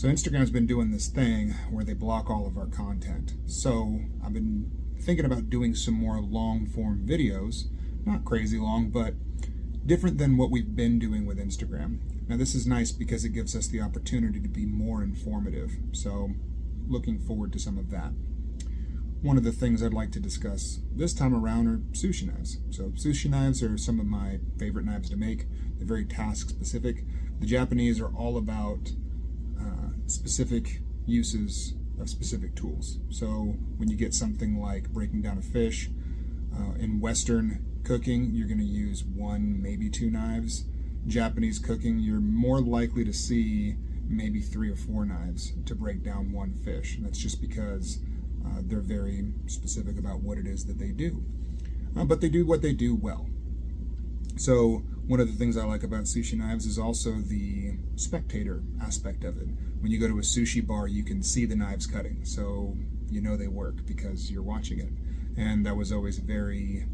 So Instagram's been doing this thing where they block all of our content. So I've been thinking about doing some more long form videos, not crazy long, but different than what we've been doing with Instagram. Now this is nice because it gives us the opportunity to be more informative. So looking forward to some of that. One of the things I'd like to discuss this time around are sushi knives. So sushi knives are some of my favorite knives to make. They're very task specific. The Japanese are all about specific uses of specific tools. So when you get something like breaking down a fish, in Western cooking, you're going to use one, maybe two knives. Japanese cooking, you're more likely to see maybe 3 or 4 knives to break down one fish. And that's just because they're very specific about what it is that they do. But they do what they do well. So one of the things I like about sushi knives is also the spectator aspect of it. When you go to a sushi bar, you can see the knives cutting, so you know they work because you're watching it. And that was always very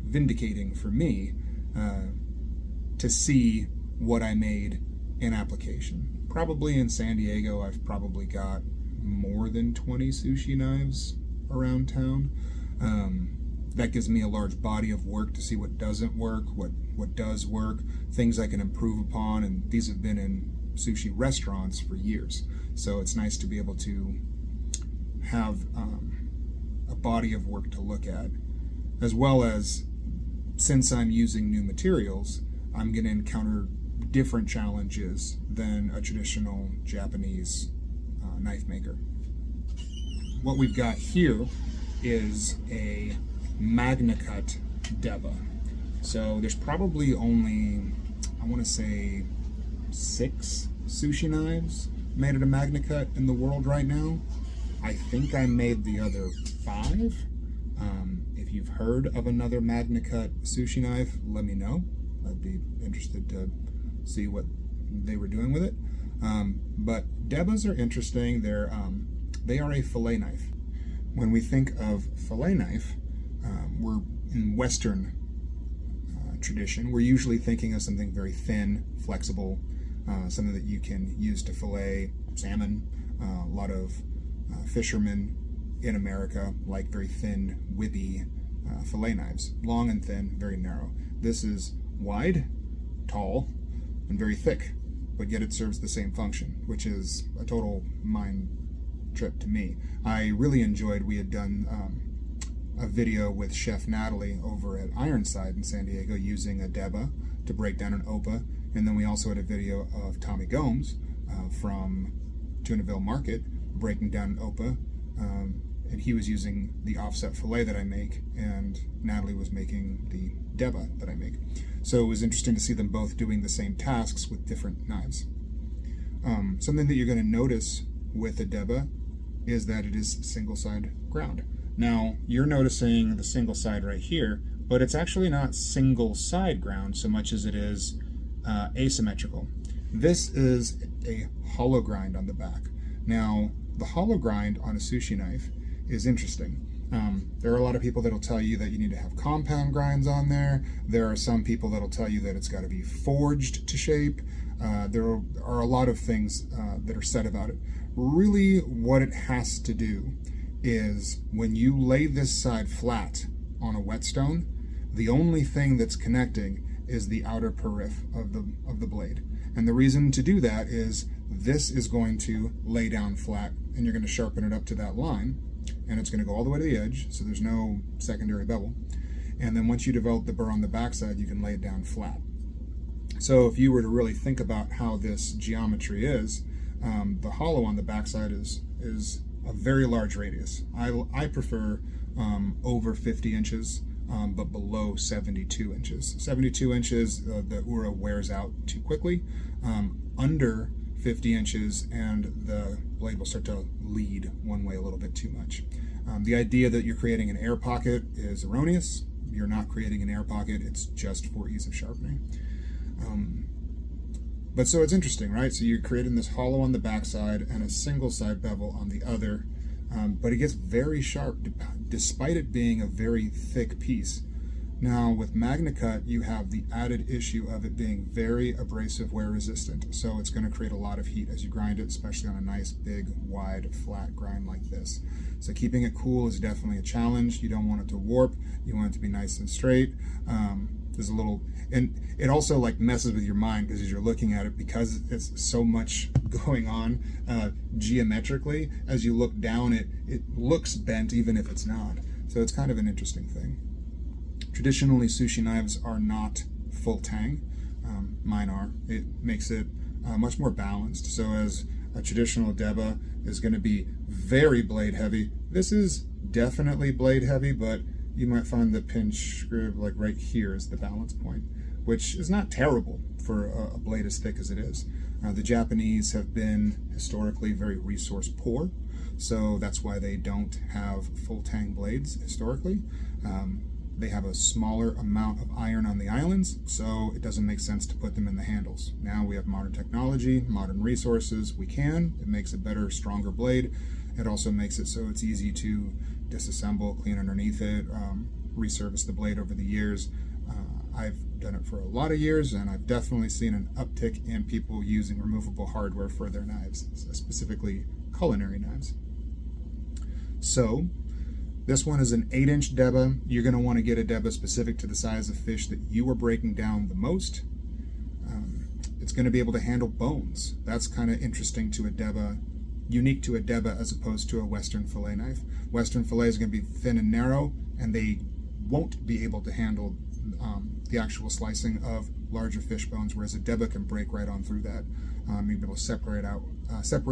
vindicating for me to see what I made in application. Probably in San Diego, I've probably got more than 20 sushi knives around town. That gives me a large body of work to see what doesn't work, what does work, things I can improve upon, and these have been in sushi restaurants for years. So it's nice to be able to have a body of work to look at, as well as, since I'm using new materials, I'm going to encounter different challenges than a traditional Japanese knife maker. What we've got here is a Magnacut Deba. So there's probably only, I want to say, 6 sushi knives made at a Magnacut in the world right now. I think I made the other 5. If you've heard of another Magnacut sushi knife, let me know. I'd be interested to see what they were doing with it. But Debas are interesting. They are a fillet knife. When we think of fillet knife, we're in Western tradition. We're usually thinking of something very thin, flexible, something that you can use to fillet salmon. A lot of fishermen in America like very thin, whippy fillet knives, long and thin, very narrow. This is wide, tall, and very thick, but yet it serves the same function, which is a total mind trip to me. I really enjoyed, we had done a video with Chef Natalie over at Ironside in San Diego using a Deba to break down an Opa, and then we also had a video of Tommy Gomes from Tunaville Market breaking down an Opa, and he was using the offset fillet that I make, and Natalie was making the Deba that I make. So it was interesting to see them both doing the same tasks with different knives. Something that you're going to notice with the Deba is that it is single side ground. Now, you're noticing the single side right here, but it's actually not single side ground so much as it is asymmetrical. This is a hollow grind on the back. Now, the hollow grind on a sushi knife is interesting. There are a lot of people that'll tell you that you need to have compound grinds on there. There are some people that'll tell you that it's got to be forged to shape. There are a lot of things that are said about it. Really, what it has to do is when you lay this side flat on a whetstone, the only thing that's connecting is the outer periph of the blade. And the reason to do that is this is going to lay down flat, and you're going to sharpen it up to that line, and it's going to go all the way to the edge, so there's no secondary bevel. And then once you develop the burr on the backside, you can lay it down flat. So if you were to really think about how this geometry is, the hollow on the backside is a very large radius. I prefer over 50 inches, but below 72 inches. 72 inches, the ura wears out too quickly. Under 50 inches, and the blade will start to lead one way a little bit too much. The idea that you're creating an air pocket is erroneous. You're not creating an air pocket, it's just for ease of sharpening. But so it's interesting, right? So you're creating this hollow on the backside and a single side bevel on the other, but it gets very sharp despite it being a very thick piece. Now with Magnacut, you have the added issue of it being very abrasive wear resistant. So it's going to create a lot of heat as you grind it, especially on a nice big, wide, flat grind like this. So keeping it cool is definitely a challenge. You don't want it to warp. You want it to be nice and straight. There's a little, and it also like messes with your mind because as you're looking at it, because it's so much going on geometrically, as you look down, it looks bent even if it's not. So it's kind of an interesting thing. Traditionally, sushi knives are not full tang. Mine are. It makes it much more balanced. So as a traditional Deba is going to be very blade heavy, this is definitely blade heavy, but you might find the pinch screw like right here is the balance point, which is not terrible for a blade as thick as it is. The Japanese have been historically very resource poor, so that's why they don't have full tang blades historically. They have a smaller amount of iron on the islands, so it doesn't make sense to put them in the handles. Now we have modern technology, modern resources, it makes a better, stronger blade. It also makes it so it's easy to disassemble, clean underneath it, resurface the blade over the years. I've done it for a lot of years, and I've definitely seen an uptick in people using removable hardware for their knives, specifically culinary knives. So, this one is an 8-inch Deba. You're going to want to get a Deba specific to the size of fish that you are breaking down the most. It's going to be able to handle bones. That's kind of interesting to a Deba, unique to a Deba as opposed to a Western fillet knife. Western fillet is going to be thin and narrow, and they won't be able to handle the actual slicing of larger fish bones, whereas a Deba can break right on through that. You'll be able to separate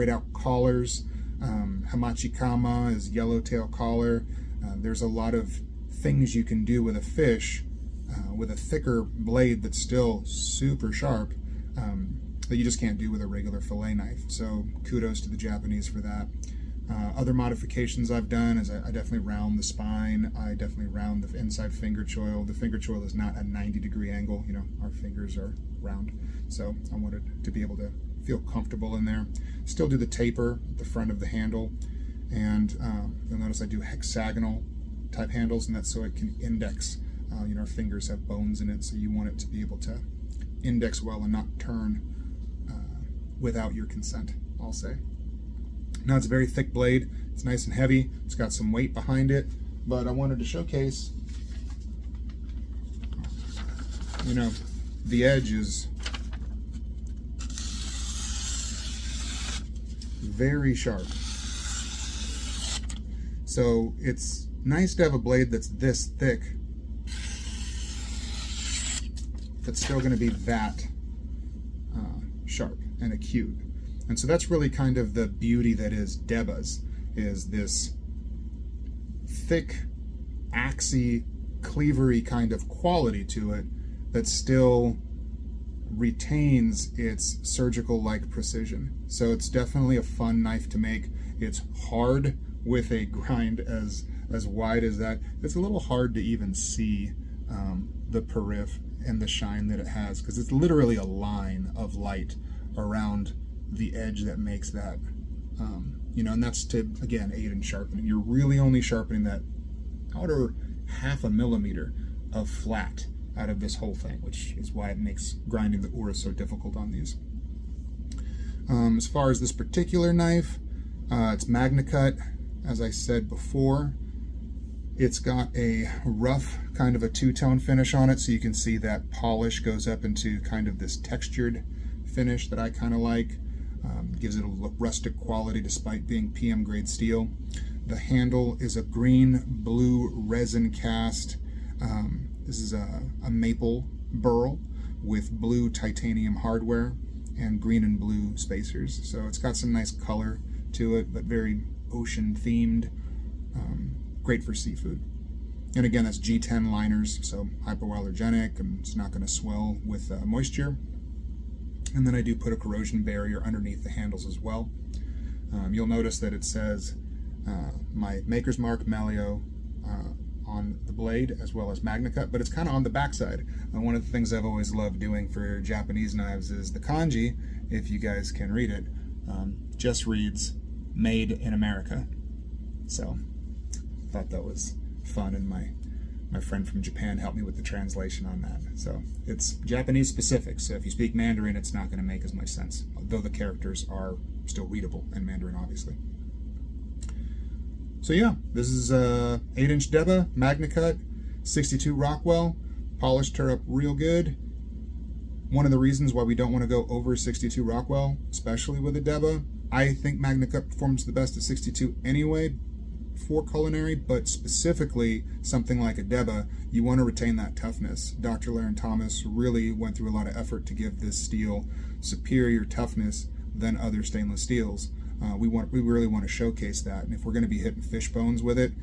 out collars. Hamachikama is yellowtail collar. There's a lot of things you can do with a fish with a thicker blade that's still super sharp that you just can't do with a regular fillet knife. So kudos to the Japanese for that. Other modifications I've done is I definitely round the spine. I definitely round the inside finger choil. The finger choil is not a 90-degree angle. You know, our fingers are round. So I wanted to be able to feel comfortable in there. Still do the taper at the front of the handle. And you'll notice I do hexagonal type handles, and that's so it can index. You know, our fingers have bones in it, so you want it to be able to index well and not turn without your consent, I'll say. Now it's a very thick blade. It's nice and heavy. It's got some weight behind it, but I wanted to showcase, you know, the edge is very sharp. So it's nice to have a blade that's this thick that's still going to be that sharp and acute. And so that's really kind of the beauty that is Deba's, is this thick, axy, cleavery kind of quality to it that still retains its surgical-like precision. So it's definitely a fun knife to make. It's hard with a grind as wide as that. It's a little hard to even see the periph and the shine that it has, because it's literally a line of light around the edge that makes that, you know, and that's to, again, aid in sharpening. You're really only sharpening that outer 0.5 millimeter of flat out of this whole thing, which is why it makes grinding the ura so difficult on these. As far as this particular knife, it's Magnacut, as I said before. It's got a rough kind of a two-tone finish on it, so you can see that polish goes up into kind of this textured finish that I kind of like. Gives it a rustic quality despite being PM grade steel. The handle is a green-blue resin cast. This is a maple burl with blue titanium hardware and green and blue spacers. So it's got some nice color to it, but very ocean themed. Great for seafood. And again, that's G10 liners, so hypoallergenic, and it's not going to swell with moisture. And then I do put a corrosion barrier underneath the handles as well. You'll notice that it says my Maker's Mark Melio on the blade, as well as Magnacut, but it's kind of on the backside. One of the things I've always loved doing for Japanese knives is the kanji, if you guys can read it, just reads "Made in America." So I thought that was fun in my My friend from Japan helped me with the translation on that. So it's Japanese specific, so if you speak Mandarin, it's not going to make as much sense, though the characters are still readable in Mandarin, obviously. So yeah, this is a 8-inch Deba, Magnacut, 62 Rockwell, polished her up real good. One of the reasons why we don't want to go over 62 Rockwell, especially with a Deba, I think Magnacut performs the best at 62 anyway for culinary, but specifically something like a Deba, you want to retain that toughness. Dr. Laren Thomas really went through a lot of effort to give this steel superior toughness than other stainless steels. We really want to showcase that, and if we're going to be hitting fish bones with it,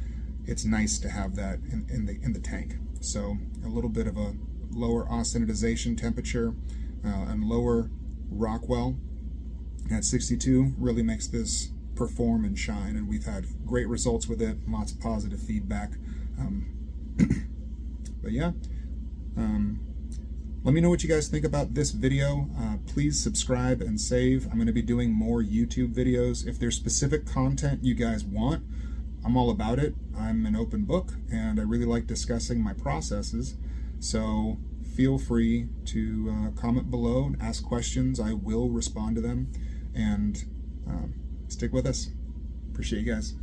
it's nice to have that in the tank. So a little bit of a lower austenitization temperature and lower Rockwell at 62 really makes this perform and shine, and we've had great results with it, lots of positive feedback. But yeah, let me know what you guys think about this video. Please subscribe and save. I'm going to be doing more YouTube videos. If there's specific content you guys want, I'm all about it. I'm an open book, and I really like discussing my processes. So feel free to comment below and ask questions. I will respond to them, and stick with us. Appreciate you guys.